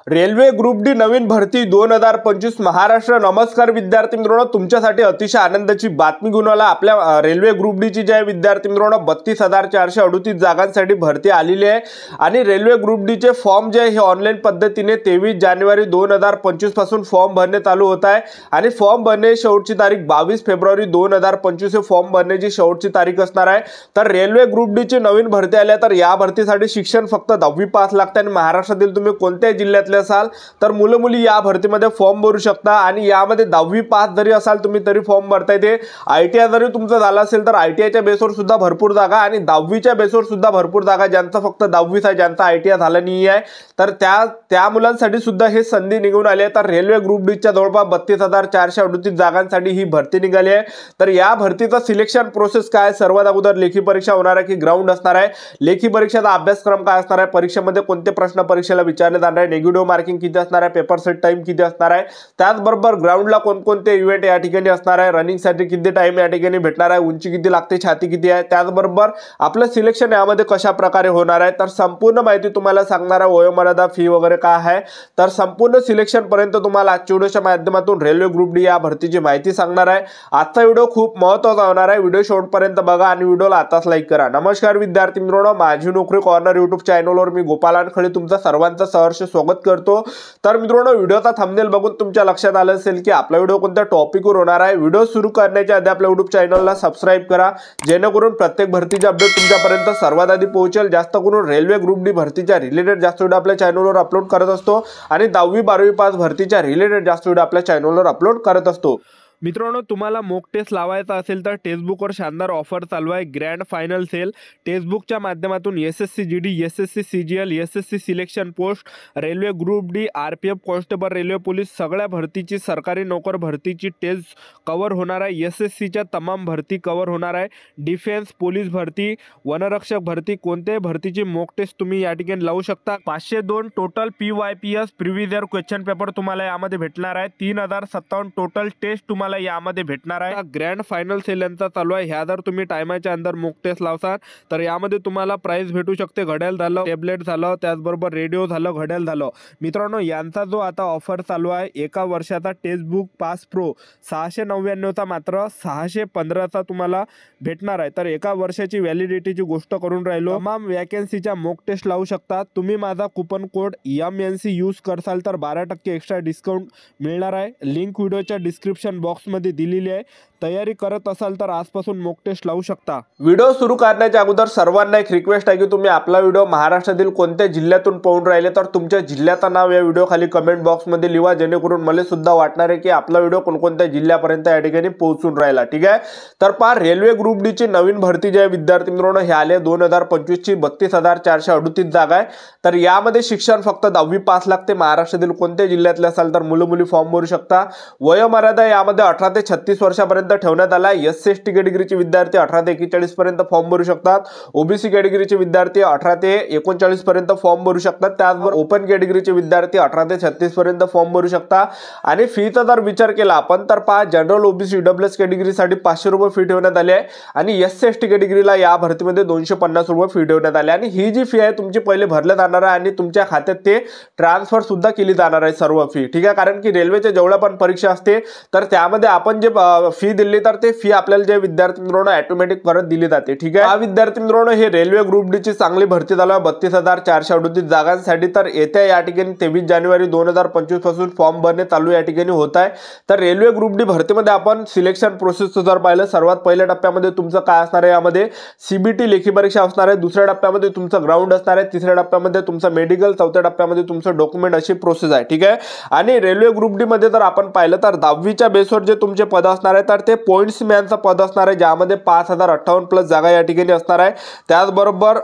Railway group D नवीन भरती 2025 महाराष्ट्र। नमस्कार विद्यार्थी मित्रांनो, तुमच्यासाठी अतिशय आनंदाची बातमी घेऊन आला। आपल्या रेल्वे ग्रुप डी ची जे विद्यार्थी मित्रांनो 32,438 जागांसाठी भरती आलेली आहे आणि रेल्वे ग्रुप डी चे फॉर्म जे हे ऑनलाईन पद्धतीने 23 जानेवारी 2025 पासून फॉर्म भरणे चालू होत आहे आणि फॉर्म भरणे शेवटची तारीख 22 फेब्रुवारी 2025 हे फॉर्म भरण्याची शेवटची तारीख असणार आहे। तर रेल्वे ग्रुप डी ची नवीन भरती आली, तर या भरतीसाठी शिक्षण फक्त 10वी पास लागते आणि महाराष्ट्रातील तुम्ही कोणत्याही जिल्ह्यातले असाल तर मुलं मुली या भरतीमध्ये फॉर्म भरू शकता आणि यामध्ये 10वी पास जरी असाल तुम्ही तरी फॉर्म भरता येते। आयटीआय जरी तुमचं झालं असेल तर आयटीआयच्या बेसवर सुद्धा भरपूर जागा आणि 10वीच्या बेसवर सुद्धा भरपूर जागा, ज्यांचा फक्त 10वीच आहे, ज्यांचा आयटीआय झाला नाही आहे तर त्या मुलांसाठी सुद्धा हे संधी निघून आली आहे। तर रेल्वे ग्रुप डी च्या जवळपास 32,438 जागांसाठी ही भरती निघाली आहे। तर या भरतीचा सिलेक्शन प्रोसेस काय, सर्वात अगोदर लेखी परीक्षा होणार आहे की ग्राउंड असणार आहे, लेखी परीक्षेचा अभ्यासक्रम काय असणार आहे, परीक्षेमध्ये कोणते प्रश्न परीक्षेला विचारले जाणार आहे, नेगेटिव्ह मार्किंग किती असणार आहे, पेपर सेट टाइम किती असणार आहे, त्याचबरोबर ग्राउंडला कोणकोणते इव्हेंट या ठिकाणी असणार आहे, रनिंग साठी किती टाइम या ठिकाणी भेटणार आहे, उंची किती लागते, छाती किती आहे, त्याचबरोबर आपलं सिलेक्शन यामध्ये कशा प्रकारे होणार आहे, तर संपूर्ण माहिती तुम्हाला सांगणार आहे। वयोमर्यादा, फी वगैरे काय आहे, तर संपूर्ण सिलेक्शन पर्यंत तुम्हाला आजच्या व्हिडिओच्या माध्यमातून रेल्वे ग्रुप डी या भरतीची माहिती सांगणार आहे। आजचा व्हिडिओ खूप महत्त्वाचा होणार आहे, व्हिडिओ शेवटपर्यंत बघा आणि व्हिडिओला आताच लाईक करा। नमस्कार विद्यार्थी मित्रांनो, माझी नोकरी कॉर्नर युट्यूब चॅनलवर मी गोपाल अनखळे तुमचं सर्वांचं सहर्ष स्वागत करतो। तर मित्रांनो, व्हिडिओचा थंबनेल बघून तुमच्या लक्षात आलं असेल की आपला व्हिडिओ कोणत्या टॉपिकवर होणार आहे। व्हिडिओ सुरू करण्याच्या आधी आपल्या युट्यूब चॅनलला सबस्क्राइब करा, जेणेकरून प्रत्येक भरतीचे अपडेट तुमच्यापर्यंत सर्वात आधी पोहोचेल। जास्त करून रेल्वे ग्रुप डी भरतीच्या रिलेटेड जास्त व्हिडिओ आपल्या चॅनलवर अपलोड करत असतो आणि 10वी 12वी पास भरतीच्या रिलेटेड जास्त व्हिडिओ आपल्या चॅनलवर अपलोड करत असतो। मित्रांनो, तुम्हाला मॉक टेस्ट लावायचा असेल तर टेक्स्टबुकवर शानदार ऑफर चालू आहे, ग्रँड फायनल सेल। टेक्स्टबुकच्या माध्यमातून SSC GD, SSC CGL, SSC selection post, railway group D, RPF, constable, railway police सगळ्या भरतीची, सरकारी नोकर भरतीची टेस्ट कव्हर होणार आहे। एसएससीच्या तमाम भरती कव्हर होणार आहे। डिफेन्स, पोलीस भरती, वनरक्षक भरती, कोणत्याही भरतीची मॉक टेस्ट तुम्ही या ठिकाणी लावू शकता। 502 total PYPS previous year question paper तुम्हाला यामध्ये भेटणार आहे। 3057 टोटल टेस्ट तुम्हाला यामध्ये भेटणार आहे। ग्रँड फायनल सेल यांचा चालू आहे। ह्या जर तुम्ही टायमाच्या अंदर मॉक टेस्ट लावसाल तर यामध्ये तुम्हाला प्राइस भेटू शकते, घड्याळ झालं, टॅबलेट झालं, त्याचबरोबर रेडिओ झालं, घड्याळ झालं। मित्रांनो, यांचा जो आता ऑफर चालू आहे, एका वर्षाचा टेक्स्टबुक पास प्रो 699 चा मात्र 615 चा तुम्हाला भेटणार आहे। तर एका वर्षाची व्हॅलिडिटीची गोष्ट करून राहिलो। तमाम वॅकन्सीच्या मॉक टेस्ट लावू शकता तुम्ही। माझा कुपन कोड MNC यूज करसाल तर 12% एक्स्ट्रा डिस्काउंट मिळणार आहे। लिंक व्हिडिओच्या डिस्क्रिप्शन बॉक्स मध्ये दिलेली आहे। तयारी करत असाल तर आजपासून मॉक टेस्ट लावू शकता। व्हिडिओ सुरू करण्याच्या अगोदर सर्वांना एक रिक्वेस्ट आहे की तुम्ही आपला व्हिडिओ महाराष्ट्रातील कोणत्या जिल्ह्यातून पाहून राहिले तर तुमच्या जिल्ह्याचं नाव या व्हिडिओ खाली कमेंट बॉक्स मध्ये लिहा, जेणेकरून मला सुद्धा वाटणार आहे की आपला व्हिडिओ कोणकोणत्या जिल्ह्यापर्यंत या ठिकाणी पोहोचून राहिला। ठीक आहे, तर पहा, रेल्वे ग्रुप डी ची नवीन भरती जे विद्यार्थी मित्रांनो हे आले 2025 ची 32,438 जागा आहे। तर यामध्ये शिक्षण फक्त 10वी पास लागते। महाराष्ट्रातील कोणत्या जिल्ह्यातले असाल तर मुलं मुली फॉर्म भरू शकता। वयोमर्यादा यामध्ये 18 ते 36 वर्षापर्यंत ठेवण्यात आला आहे। SC/ST कॅटेगरीचे विद्यार्थी 18 ते 41 पर्यंत फॉर्म भरू शकतात। ओबीसी कॅटेगरीचे विद्यार्थी 18 ते 39 पर्यंत फॉर्म भरू शकतात। त्याचबरोबर ओपन कॅटेगरीचे विद्यार्थी 18 ते 36 पर्यंत फॉर्म भरू शकता। आणि फीचा जर विचार केला आपण तर पहा, जनरल ओबीसी EWS कॅटेगरीसाठी 500 रुपये फी ठेवण्यात आली आहे आणि SC/ST कॅटेगरीला या भरतीमध्ये 250 रुपये फी ठेवण्यात आली आणि ही जी फी आहे तुमची पहिले भरले जाणार आहे आणि तुमच्या खात्यात ते ट्रान्सफर सुद्धा केली जाणार आहे सर्व फी। ठीक आहे, कारण की रेल्वेच्या जेवढ्या पण परीक्षा असते तर त्यामध्ये आपण जे फी दिली तर ते फी आपल्याला जे विद्यार्थी मित्रांनो ऑटोमॅटिक परत दिली जाते। ठीक आहे, हा विद्यार्थी मित्रांनो हे रेल्वे ग्रुप डी ची चांगली भरती झाली 32,438 जागांसाठी। तर येत्या या ठिकाणी 23 जानेवारी 2025 पासून फॉर्म भरणे चालू या ठिकाणी होत आहे। तर रेल्वे ग्रुप डी भरतीमध्ये आपण सिलेक्शन प्रोसेस जर पाहिलं, सर्वात पहिल्या टप्प्यामध्ये तुमचं काय असणार आहे, यामध्ये CBT लेखी परीक्षा असणार आहे, दुसऱ्या टप्प्यामध्ये तुमचं ग्राउंड असणार आहे, तिसऱ्या टप्प्यामध्ये तुमचं मेडिकल, चौथ्या टप्प्यामध्ये तुमचं डॉक्युमेंट, अशी प्रोसेस आहे। ठीक आहे, आणि रेल्वे ग्रुप डी मध्ये जर आपण पाहिलं तर 10वीच्या बेसवर जे तुमचे पद असणार आहे तर ते पॉइंट्स मॅनचं पद असणार आहे, ज्यामध्ये 5058 प्लस जागा या ठिकाणी असणार आहे। त्याचबरोबर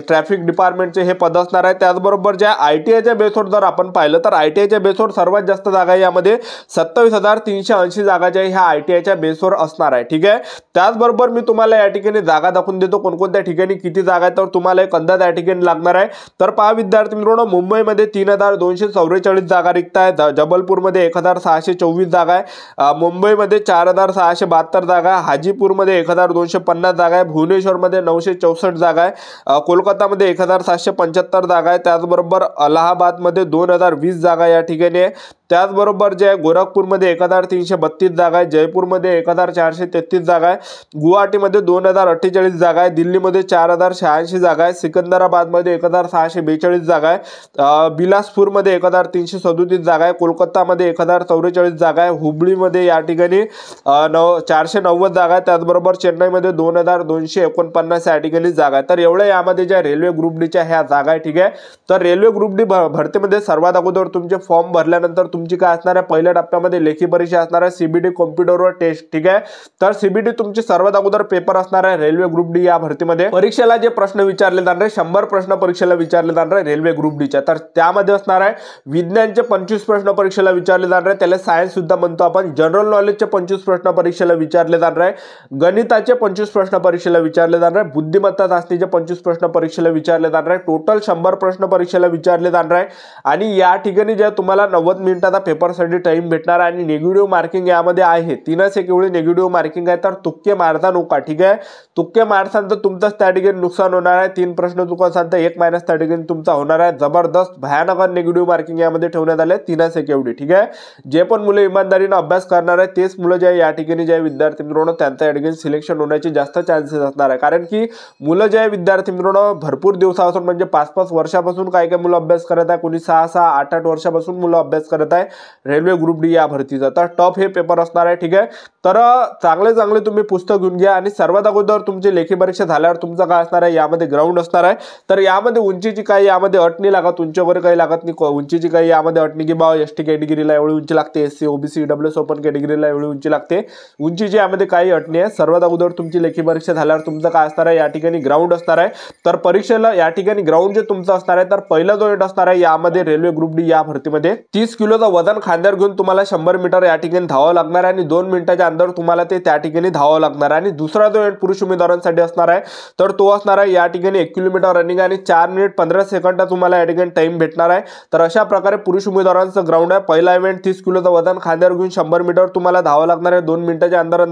ट्रॅफिक डिपार्टमेंटचे हे पद असणार आहे। त्याचबरोबर ज्या आयटीआयच्या बेसवर जर आपण पाहिलं तर आयटीआयच्या बेसवर सर्वात जास्त जागा यामध्ये 27,380 जागा ज्या ह्या आयटीआयच्या बेसवर असणार आहे। ठीक आहे, त्याचबरोबर मी तुम्हाला या ठिकाणी जागा दाखवून देतो कोणकोणत्या ठिकाणी किती जागा आहेत, तर तुम्हाला एक अंदाज या ठिकाणी लागणार आहे। तर पहा विद्यार्थी मित्रांनो, मुंबईमध्ये 3,244 जागा रिक्त आहेत, जबलपूरमध्ये 1,624 जागा आहे, मुंबईमध्ये 4,600 1672 जागा आहे, हाजीपूरमध्ये 1250 जागा आहे, भुवनेश्वरमध्ये 964 जागा आहे, कोलकातामध्ये 1775 जागा आहे, त्याचबरोबर अलाहाबादमध्ये 2020 जागा या ठिकाणी आहे, त्याचबरोबर जे आहे गोरखपूरमध्ये 1332 जागा आहे, जयपूरमध्ये 1433 जागा आहे, गुवाहाटीमध्ये 2048 जागा आहे, दिल्लीमध्ये 4086 जागा आहे, सिकंदराबादमध्ये 1642 जागा आहे, बिलासपूरमध्ये 1337 जागा आहे, कोलकातामध्ये 1044 जागा आहे, हुबळीमध्ये या ठिकाणी 490 जागा आहे, त्याचबरोबर चेन्नईमध्ये 2249 या ठिकाणी जागा आहे. तर एवढ्या यामध्ये ज्या रेल्वे ग्रुप डीच्या ह्या जागा आहे. ठीक आहे, तर रेल्वे ग्रुप डी भरतीमध्ये सर्वात अगोदर तुमचे फॉर्म भरल्यानंतर तुमची काय असणार आहे, पहिल्या टप्प्यामध्ये लेखी परीक्षा असणार आहे, सीबीटी कॉम्प्युटरवर टेस्ट. ठीक आहे, तर सीबीटी तुमची सर्वात अगोदर पेपर असणार आहे रेल्वे ग्रुप डी या भरतीमध्ये. परीक्षेला जे प्रश्न विचारले जाणार आहे 100 प्रश्न परीक्षेला विचारले जाणार आहे रेल्वे ग्रुप डीच्या. तर त्यामध्ये असणार आहे विज्ञानचे 25 प्रश्न परीक्षेला विचारले जाणार आहे, त्याला सायन्स सुद्धा म्हणतो आपण. जनरल नॉलेजचे 25 प्रश्न परीक्षेला विचारले जाणार आहे, गणिताचे 25 प्रश्न परीक्षेला विचारले जाणार आहे, बुद्धिमत्ता चाचणीचे 25 प्रश्न परीक्षेला विचारले जाणार आहे, टोटल 100 प्रश्न परीक्षेला विचारले जाणार आहे. आणि या ठिकाणी जे तुम्हाला 90 मिनिटाचा पेपरसाठी टाइम भेटणार आहे आणि निगेटिव्ह मार्किंग यामध्ये आहे 3च एक एवढी निगेटिव्ह मार्किंग आहे. तर तुक्के मारता नका. ठीक आहे, तुक्के मारसान तर तुमचं त्या ठिकाणी नुकसान होणार आहे. 3 प्रश्न चुकवसान तर 1 मायनस त्या ठिकाणी तुमचा होणार आहे. जबरदस्त भयानक निगेटिव्ह मार्किंग यामध्ये ठेवण्यात आले 3च एक एवढी. ठीक आहे, जे पण मुलं इमानदारीने अभ्यास करणार आहे तेच मुलं जे या ठिकाणी जे विद्यार्थी मित्रांनो त्यांच्या या ठिकाणी सिलेक्शन होण्याचे जास्त चान्सेस असणार आहे. कारण की मुलं जे विद्यार्थी मित्रांनो भरपूर दिवसापासून म्हणजे 5-5 वर्षापासून काय काय मुलं अभ्यास करत आहे, कोणी 6-6, 8-8 वर्षापासून मुलं अभ्यास करत आहे रेल्वे ग्रुप डी या भरतीचा. तर टॉप हे पेपर असणार आहे. ठीक आहे, तर चांगले तुम्ही पुस्तक घेऊन घ्या आणि सर्वात अगोदर तुमची लेखी परीक्षा झाल्यावर तुमचं काय असणार आहे, यामध्ये ग्राउंड असणार आहे. तर यामध्ये उंचीची काही यामध्ये अट नाही लागत, उंची वगैरे काही लागत नाही. उंचीची काही यामध्ये अट नाही की बा एसटी कॅटेगरीला एवढी उंची लागते, एससी ओबीसी ईडब्ल्यूएस ओपन कॅटेगरीला एवढी उंची लागते, उंचीची यामध्ये काही अट नाही आहे. सर्वात अगोदर तुमची लेखी परीक्षा झाल्यावर तुमचं काय असणार आहे, या ठिकाणी ग्राउंड असणार आहे. तर परीक्षेला या ठिकाणी ग्राउंड जे तुमचं असणार आहे, तर पहिला जो एंड असणार आहे यामध्ये रेल्वे ग्रुप डी या भरतीमध्ये 30 किलोचं वजन खांद्यावर घेऊन तुम्हाला 100 मीटर या ठिकाणी धावावं लागणार आहे आणि 2 मिनिटाच्या अंदर तुम्हाला ते त्या ठिकाणी धावावं लागणार आहे. आणि दुसरा जो एंड पुरुष उमेदवारांसाठी असणार आहे, तर तो असणार आहे या ठिकाणी 1 किलोमीटर रनिंग आणि 4 मिनिट 15 सेकंद तुम्हाला या ठिकाणी टाइम भेटणार आहे. तर अशा प्रकारे पुरुष उमेदवारांचं ग्राउंड आहे. पहिला इव्हेंट 30 किलोचं वजन खांद्यावर घेऊन 100 मीटर तुम्हाला धावावं लागणार आहे 2 मिनिटाच्या अंदर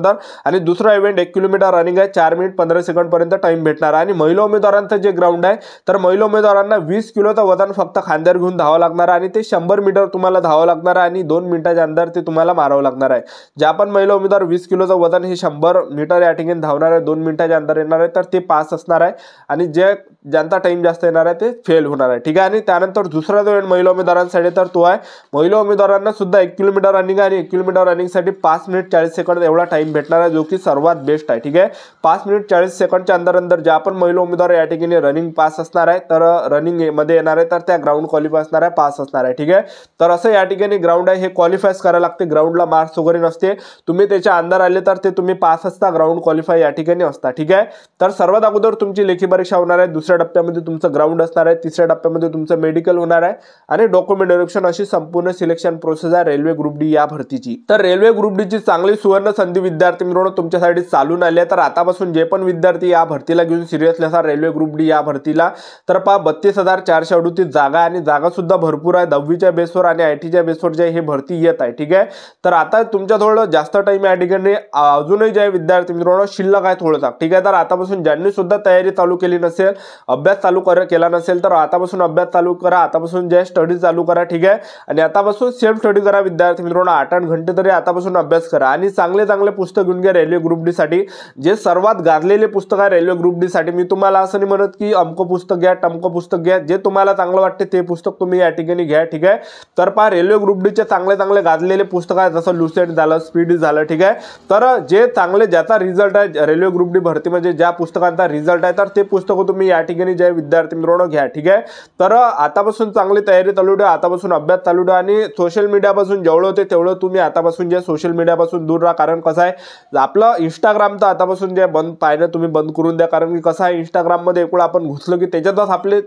आणि दुसरा इव्हेंट 1 किलोमीटर रनिंग आहे, 4 मिनिट 15 सेकंद पर्यंत टाइम भेटणार आहे. आणि महिला उमेदवारांचं जे ग्राउंड आहे, तर महिला उमेदवारांना 20 किलोचं वजन फक्त खांद्यावर घेऊन धावावं लागणार आहे आणि ते 100 मीटर तुम्हाला धावावं लागणार आहे आणि 2 मिनिटाच्या अंदर ते तुम्हाला मारावं लागणार आहे. ज्या पण महिला उमेदवार 20 किलोचं वजन हे 100 मीटर या ठिकाणी धावणार आहे 2 मिनिटाच्या अंदर येणार आहे, तर ते पास असणार आहे आणि ज्यांचा टाइम जास्त येणार आहे ते फेल होणार आहे. ठीक आहे, आणि त्यानंतर दुसरा जो महिला उमेदवारांसाठी तर तो आहे महिला उमेदवारांना सुद्धा 1 किलोमीटर रनिंग आणि 1 किलोमीटर रनिंगसाठी 5 मिनिट 40 सेकंद एवढा टाइम भेटणार आहे, जो की सर्वात बेस्ट आहे. ठीक आहे, 5 मिनिट 40 सेकंडच्या अंदर ज्या पण महिला उमेदवार या ठिकाणी रनिंग पास असणार आहे, तर रनिंग मध्ये येणार आहे, तर त्या ग्राउंड क्वालिफाय असणार आहे, पास असणार आहे. ठीक आहे, तर असं या ठिकाणी ग्राउंड आहे हे क्वालिफाय करायला लागते. ग्राउंडला मार्क्स वगैरे नसते, तुम्ही त्याच्या अंदर आले तर ते तुम्ही पास असता, ग्राउंड क्वालिफाय या ठिकाणी असता. ठीक आहे, तर सर्वात अगोदर तुमची लेखी परीक्षा होणार आहे, दुसऱ्या टप्प्यामध्ये तुमचं ग्राउंड असणार आहे, तिसऱ्या टप्प्यामध्ये तुमचं मेडिकल होणार आहे आणि डॉक्युमेंट व्हेरिफिकेशन अशी संपूर्ण सिलेक्शन प्रोसेस आहे रेल्वे ग्रुप डी या भरतीची. तर रेल्वे ग्रुप डी ची चांगली सुवर्ण संधी विद्यार्थी मित्रांनो तुमच्यासाठी चालून आली आहे. तर आतापासून जे पण विद्यार्थी या भरतीला घेऊन सिरियसली असणार रेल्वे ग्रुप डी या भरतीला, तर पहा 32,438 जागा आणि जागा सुद्धा भरपूर आहे 10वीच्या बेसवर आणि आयटीच्या बेसवर जे हे भरती येत आहे. ठीक आहे, तर आता तुमच्या थोडं जास्त टाइम या ठिकाणी अजूनही जे विद्यार्थी मित्रांनो शिल्लक आहे थोडंसं. ठीक आहे, तर आतापासून ज्यांनी सुद्धा तयारी चालू केली नसेल, अभ्यास चालू केला नसेल, तर आतापासून अभ्यास चालू करा, आतापासून जे स्टडी चालू करा. ठीक आहे, आणि आतापासून सेल्फ स्टडी करा विद्यार्थी मित्रांनो, 8-8 घंटे तरी आतापासून अभ्यास करा आणि चांगले पुस्तक घेऊन घ्या रेल्वे ग्रुप डी साठी. जे सर्वात गाजलेले पुस्तक आहे रेल्वे ग्रुप डी साठी. मी तुम्हाला असं नाही म्हणत की अमको पुस्तक घ्या टमको पुस्तक घ्या, जे तुम्हाला चांगलं वाटते ते पुस्तक तुम्ही या ठिकाणी घ्या. ठीक आहे, तर पहा रेल्वे ग्रुप डी चे चांगले गाजलेले पुस्तक आहे, जसं लुसेंट झालं, स्पीड झालं. ठीक आहे, तर जे चांगले ज्याचा रिझल्ट आहे रेल्वे ग्रुप डी भरतीमध्ये ज्या पुस्तकांचा रिझल्ट आहे, तर ते पुस्तक तुम्ही या ठिकाणी जे विद्यार्थी मित्रांनो घ्या. ठीक आहे, तर आतापासून चांगली तयारी चालू ठेवा, आतापासून अभ्यास चालू ठेवा आणि सोशल मीडियापासून जेवढं होते तेवढं तुम्ही आतापासून जे सोशल मीडियापासून दूर राहा. कारण कसं आहे आपलं इंस्टाग्राम तर आतापासून जे पाहणं तुम्ही बंद करून द्या. कारण की कसं आहे इंस्टाग्राममध्ये एकूण आपण घुसलो की त्याच्यातच आपले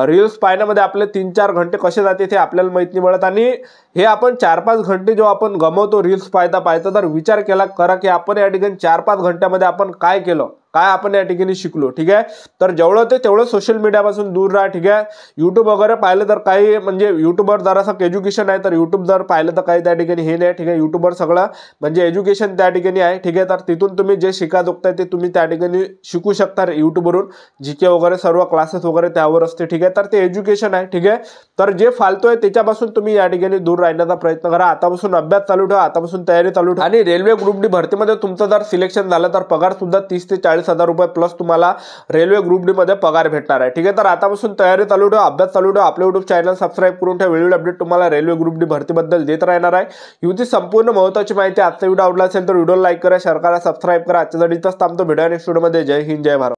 रील्स पाहण्यामध्ये आपले 3-4 घंटे कसे जाते ते आपल्याला माहित नाही पडत आणि हे आपण 4-5 घंटे जो आपण गमवतो रील्स पाहता तर विचार करा की आपण या ठिकाणी 4-5 घंट्यामध्ये आपण काय केलं. काय आपण या ठिकाणी शिकलो, ठीक आहे. तर जेवढं होते तेवढं सोशल मीडियापासून दूर राहा, ठीक आहे. युट्यूब वगैरे पाहिलं तर काही म्हणजे युट्यूबवर जरासं एज्युकेशन आहे, तर युट्यूब जर पाहिलं तर काही त्या ठिकाणी हे नाही, ठीक आहे. युट्यूबवर सगळं म्हणजे एज्युकेशन त्या ठिकाणी आहे, ठीक आहे. तर तिथून तुम्ही जे शिका दुखताय ते तुम्ही त्या ठिकाणी शिकू शकता युट्यूबवरून. जीके वगैरे सर्व क्लासेस वगैरे त्यावर असते, ठीक आहे. तर ते एज्युकेशन आहे, ठीक आहे. तर जे फालतू आहे त्याच्यापासून तुम्ही या ठिकाणी दूर राहण्याचा प्रयत्न करा. आतापासून अभ्यास चालू ठेवा, आतापासून तयारी चालू ठेवा. आणि रेल्वे ग्रुप डी भरतीमध्ये तुमचं जर सिलेक्शन झालं तर पगार सुद्धा 30 ते 40 हजार रुपये प्लस तुम्हाला रेल्वे ग्रुप डी मध्ये पगार भेटणार आहे, ठीक आहे. तर आतापासून तयारी चालू ठेवा, अभ्यास चालू ठेवा. आपले युट्यूब चॅनल सबस्क्राईब करून ठेवा. वेळोवेळी अपडेट तुम्हाला रेल्वे ग्रुप डी भरतीबद्दल देत राहणार आहे. युती संपूर्ण महत्त्वाची माहिती. आजचा व्हिडिओ आवडला असेल तर व्हिडिओला लाईक करा, शेअर करा, सबस्क्राईब करा. आजच्या इथंच थांबतो. भेटूया नेक्स्ट व्हिडिओमध्ये. जय हिंद, जय भारत.